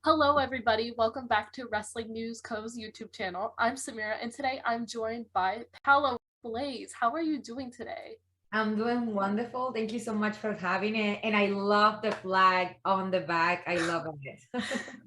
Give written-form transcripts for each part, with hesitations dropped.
Hello, everybody. Welcome back to Wrestling News Co.'s YouTube channel. I'm Samira, and today I'm joined by Paola Blaze. How are you doing today? I'm doing wonderful. Thank you so much for having it. And I love the flag on the back. I love it.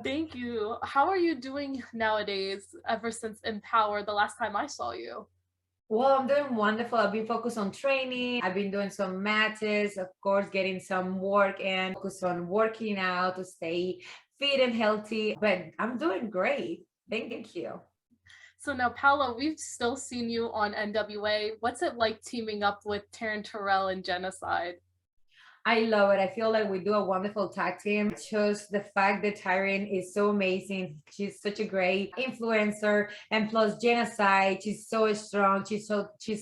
Thank you. How are you doing nowadays, ever since Empower, the last time I saw you? Well, I'm doing wonderful. I've been focused on training. I've been doing some matches, of course, getting some work and focus on working out to stay fit and healthy. But I'm doing great. Thank you. So now, Paola, we've still seen you on NWA. What's it like teaming up with Taryn Terrell and Genocide? I love it. I feel like we do a wonderful tag team. Just the fact that Tyrion is so amazing. She's such a great influencer, and plus Genocide, she's so strong. She's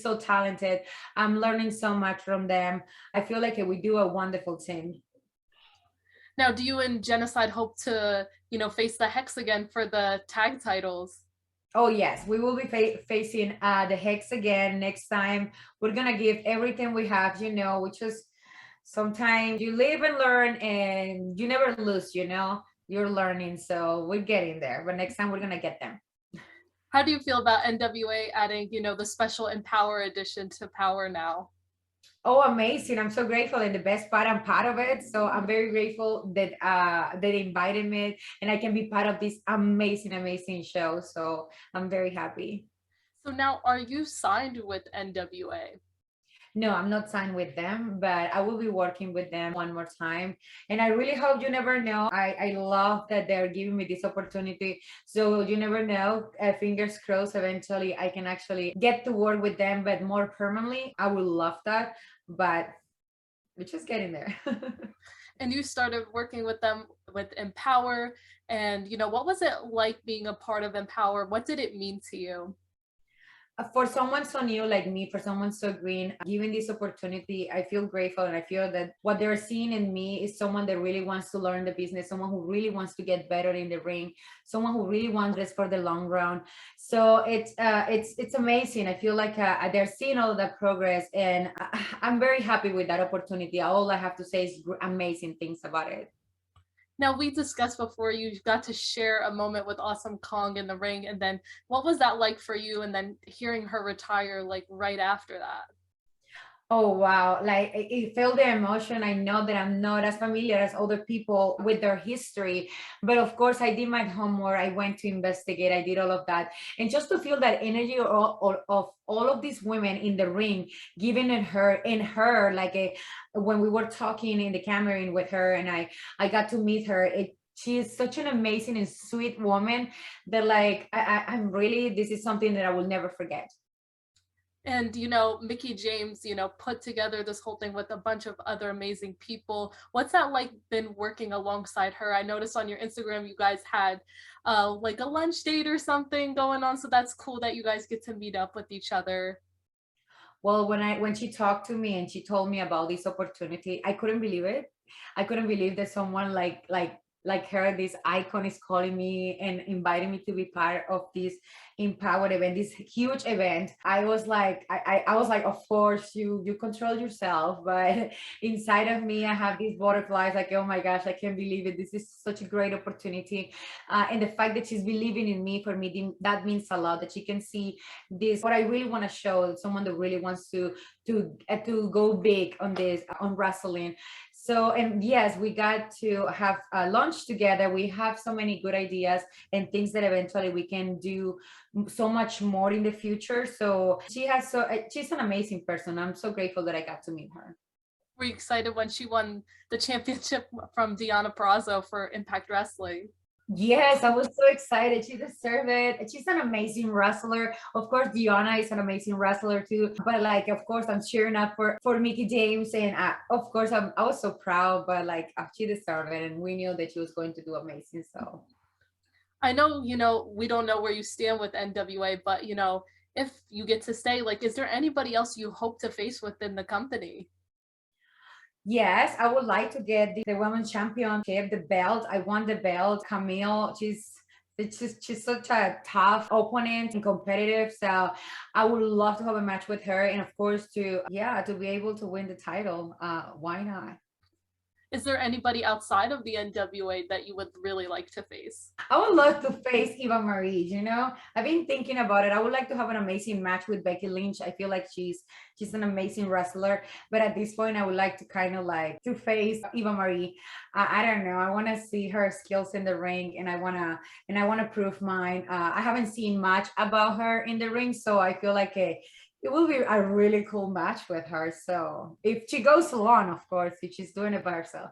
so talented. I'm learning so much from them. I feel like we do a wonderful team. Now, do you and Genocide hope to, face the Hex again for the tag titles? Oh yes, we will be facing the Hex again next time. We're gonna give everything we have. Which is sometimes you live and learn, and you never lose. You're learning, so we're getting there. But next time we're gonna get them. How do you feel about NWA adding, the special Empower edition to Power now? Oh, amazing! I'm so grateful, and the best part, I'm part of it. So I'm very grateful that they invited me, and I can be part of this amazing, amazing show. So I'm very happy. So now, are you signed with NWA? No, I'm not signed with them, but I will be working with them one more time. And I really hope, you never know. I love that they're giving me this opportunity. So you never know. Fingers crossed, eventually I can actually get to work with them, but more permanently. I would love that. But we're just getting there. And you started working with them with Empower. And, what was it like being a part of Empower? What did it mean to you? For someone so new like me, for someone so green, given this opportunity, I feel grateful, and I feel that what they're seeing in me is someone that really wants to learn the business, someone who really wants to get better in the ring, someone who really wants this for the long run. So it's amazing. I feel like they're seeing all that progress, and I'm very happy with that opportunity. All I have to say is amazing things about it. Now, we discussed before you got to share a moment with Awesome Kong in the ring. And then what was that like for you? And then hearing her retire, like right after that? Oh wow, like it felt the emotion. I know that I'm not as familiar as other people with their history, but of course I did my homework. I went to investigate. I did all of that, and just to feel that energy of all of these women in the ring, giving it her in her like when we were talking in the camera with her, and I got to meet her. She is such an amazing and sweet woman that like I'm really, this is something that I will never forget. And, Mickie James, put together this whole thing with a bunch of other amazing people. What's that like been working alongside her? I noticed on your Instagram you guys had like a lunch date or something going on. So that's cool that you guys get to meet up with each other. Well, when she talked to me and she told me about this opportunity, I couldn't believe it. I couldn't believe that someone like her, this icon, is calling me and inviting me to be part of this empowered event, this huge event. I was like, I was like, of course, you control yourself, but inside of me, I have these butterflies. Like, oh my gosh, I can't believe it. This is such a great opportunity, and the fact that she's believing in me, for me, that means a lot. That she can see this, what I really want to show, someone that really wants to go big on this, on wrestling. So, and yes, we got to have a lunch together. We have so many good ideas and things that eventually we can do so much more in the future. So she's an amazing person. I'm so grateful that I got to meet her. Were you excited when she won the championship from Deonna Purrazzo for Impact Wrestling? Yes, I was so excited. She deserved it. She's an amazing wrestler. Of course, Deonna is an amazing wrestler too. But like, of course, I'm cheering up for Mickie James, and of course, I was so proud. But like, she deserved it, and we knew that she was going to do amazing. So I know, we don't know where you stand with NWA, but if you get to stay, like, is there anybody else you hope to face within the company? yes, I would like to get the women's championship, the belt. I want the belt. Camille, she's such a tough opponent and competitive. So I would love to have a match with her, and of course to be able to win the title. Why not? Is there anybody outside of the NWA that you would really like to face? I would love to face Eva Marie, I've been thinking about it. I would like to have an amazing match with Becky Lynch. I feel like she's an amazing wrestler, but at this point I would like to kind of like to face Eva Marie. I don't know. I want to see her skills in the ring, and I want to prove mine. I haven't seen much about her in the ring, so I feel like it will be a really cool match with her. So if she goes along, of course, if she's doing it by herself.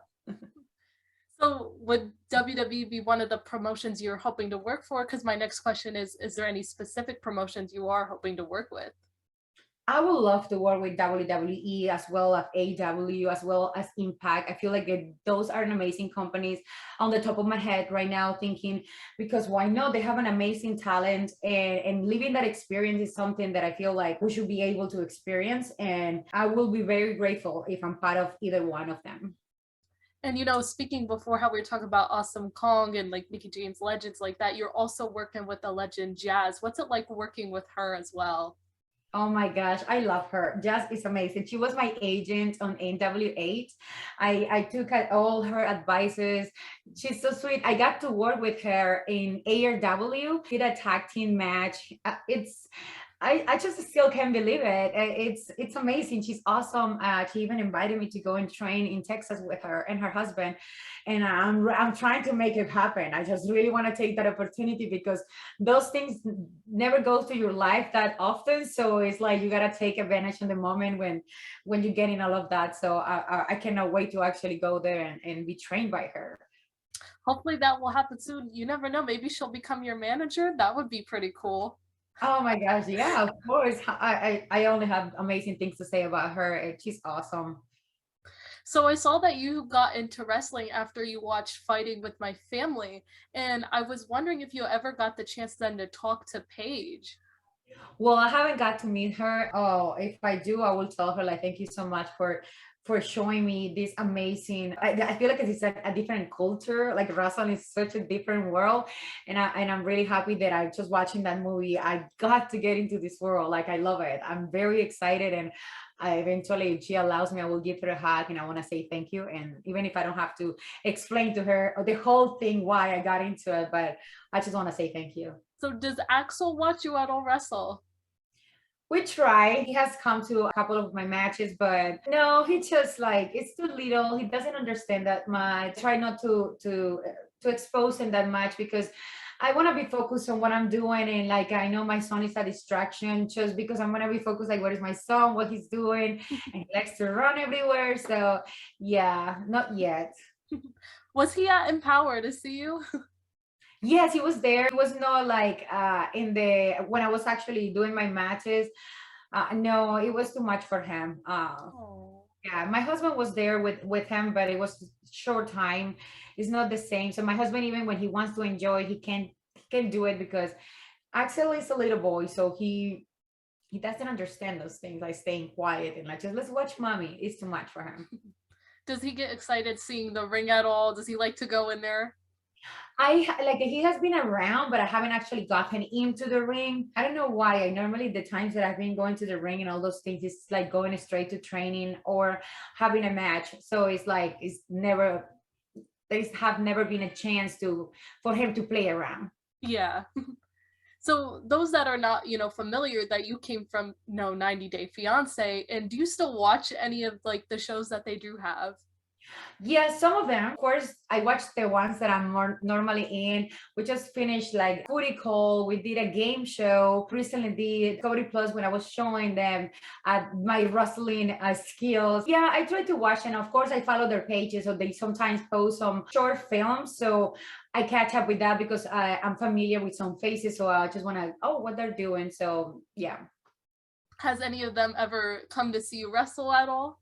So would WWE be one of the promotions you're hoping to work for? Because my next question is there any specific promotions you are hoping to work with? I would love to work with WWE as well as AW as well as Impact. I feel like those are an amazing companies. On the top of my head right now, thinking, because why not? They have an amazing talent, and living that experience is something that I feel like we should be able to experience. And I will be very grateful if I'm part of either one of them. And speaking before how we were talking about Awesome Kong and like Mickie James legends like that, you're also working with the legend Jazz. What's it like working with her as well? Oh my gosh, I love her. Jazz is amazing. She was my agent on NWA. I took all her advices. She's so sweet. I got to work with her in ARW, did a tag team match. I just still can't believe it. It's amazing. She's awesome. She even invited me to go and train in Texas with her and her husband, and I'm trying to make it happen. I just really want to take that opportunity because those things never go to your life that often. So it's like you gotta take advantage in the moment when you're getting all of that. So I cannot wait to actually go there and be trained by her. Hopefully that will happen soon. You never know. Maybe she'll become your manager. That would be pretty cool. Oh my gosh, yeah, of course. I only have amazing things to say about her. She's awesome. So I saw that you got into wrestling after you watched Fighting with My Family, and I was wondering if you ever got the chance then to talk to Paige. Well, I haven't got to meet her. Oh, if I do, I will tell her like thank you so much for showing me this amazing. I feel like it's a different culture. Like wrestling is such a different world, and I'm really happy that I just watching that movie. I got to get into this world. Like I love it. I'm very excited, and I eventually, if she allows me, I will give her a hug, and I want to say thank you. And even if I don't have to explain to her the whole thing why I got into it, but I just want to say thank you. So does Axel watch you at all wrestle? We try. He has come to a couple of my matches, but no, he just like it's too little. He doesn't understand that much. Try not to expose him that much because I want to be focused on what I'm doing, and like I know my son is a distraction just because I'm gonna be focused like what is my son, what he's doing, and he likes to run everywhere. So yeah, not yet. Was he at Empower to see you? Yes, he was there. He was not like in the when I was actually doing my matches. No, it was too much for him. Oh. Yeah, my husband was there with him, but it was short time. It's not the same. So my husband, even when he wants to enjoy, he can't do it because Axel is a little boy, so he doesn't understand those things like staying quiet and like just let's watch mommy. It's too much for him. Does he get excited seeing the ring at all? Does he like to go in there? Like he has been around, but I haven't actually gotten into the ring. I don't know why. I normally the times that I've been going to the ring and all those things, it's like going straight to training or having a match. So it's like it's never there's have never been a chance to for him to play around. Yeah. So those that are not, familiar that you came from, 90 Day Fiance, and do you still watch any of like the shows that they do have? Yeah, some of them. Of course, I watched the ones that I'm more normally in. We just finished like Booty Call. We did a game show. Recently did Cody Plus when I was showing them my wrestling skills. Yeah, I try to watch, and of course, I follow their pages. So they sometimes post some short films. So I catch up with that because I'm familiar with some faces. So I just want to, oh, what they're doing. So yeah. Has any of them ever come to see you wrestle at all?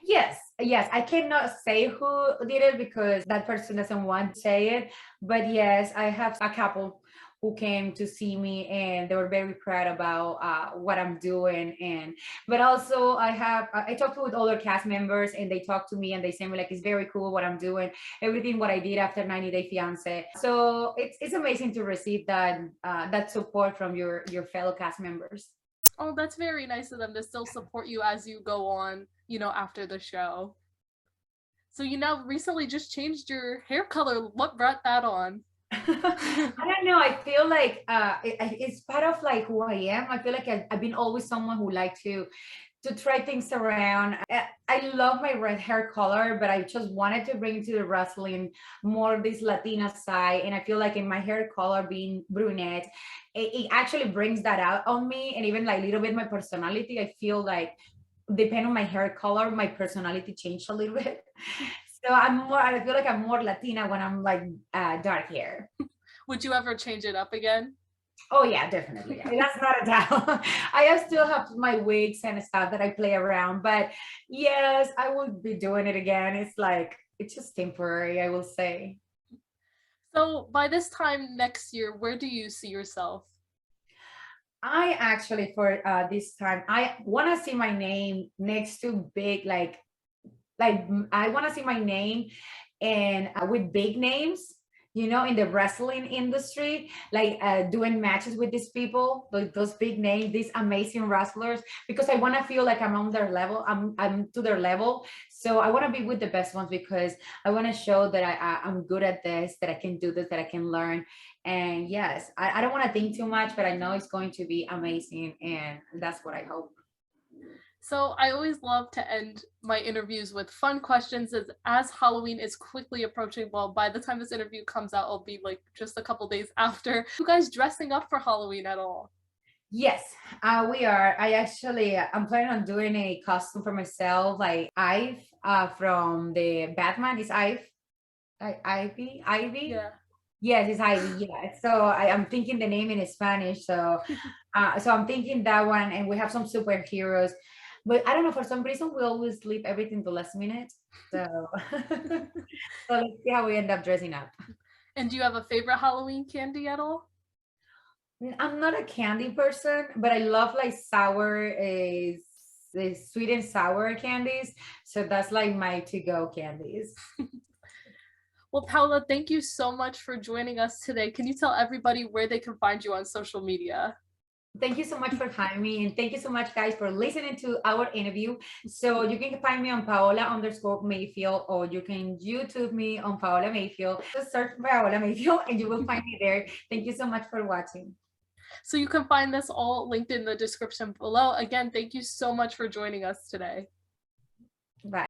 Yes, yes. I cannot say who did it because that person doesn't want to say it. But yes, I have a couple who came to see me and they were very proud about what I'm doing. And but also I talked with other cast members and they talk to me and they say me like it's very cool what I'm doing, everything what I did after 90 Day Fiance. So it's amazing to receive that support from your fellow cast members. Oh, that's very nice of them to still support you as you go on, after the show. So you now recently just changed your hair color. What brought that on? I don't know. I feel like it's part of like who I am. I feel like I've been always someone who like to try things around. I love my red hair color, but I just wanted to bring to the wrestling more of this Latina side. And I feel like in my hair color being brunette, it actually brings that out on me, and even like a little bit my personality. I feel like depending on my hair color, my personality changed a little bit. So I feel like I'm more Latina when I'm like dark hair. Would you ever change it up again? Oh yeah, definitely. That's not a doubt. Still have my wigs and stuff that I play around, but yes, I will be doing it again. It's like it's just temporary, I will say. So by this time next year, where do you see yourself? I actually for this time I want to see my name next to big I want to see my name and with big names, in the wrestling industry, like doing matches with these people, those big names, these amazing wrestlers, because I want to feel like I'm on their level. I'm to their level. So I want to be with the best ones because I want to show that I'm good at this, that I can do this, that I can learn. And yes, I don't want to think too much, but I know it's going to be amazing. And that's what I hope. So I always love to end my interviews with fun questions as Halloween is quickly approaching. Well, by the time this interview comes out, it'll be like just a couple days after. You guys dressing up for Halloween at all? Yes, we are. I'm planning on doing a costume for myself, like Ive from the Batman. Is Ive, Ivy? Yeah. Yes, it's Ivy. Yeah. So I'm thinking the name in Spanish. So I'm thinking that one, and we have some superheroes. But I don't know, for some reason we always leave everything to last minute. So so let's see how we end up dressing up. And do you have a favorite Halloween candy at all? I'm not a candy person, but I love like sour is the sweet and sour candies. So that's like my to-go candies. Well, Paula, thank you so much for joining us today. Can you tell everybody where they can find you on social media? Thank you so much for having me. And thank you so much, guys, for listening to our interview. So you can find me on Paola_Mayfield, or you can YouTube me on Paola Mayfield. Just search Paola Mayfield and you will find me there. Thank you so much for watching. So you can find this all linked in the description below. Again, thank you so much for joining us today. Bye.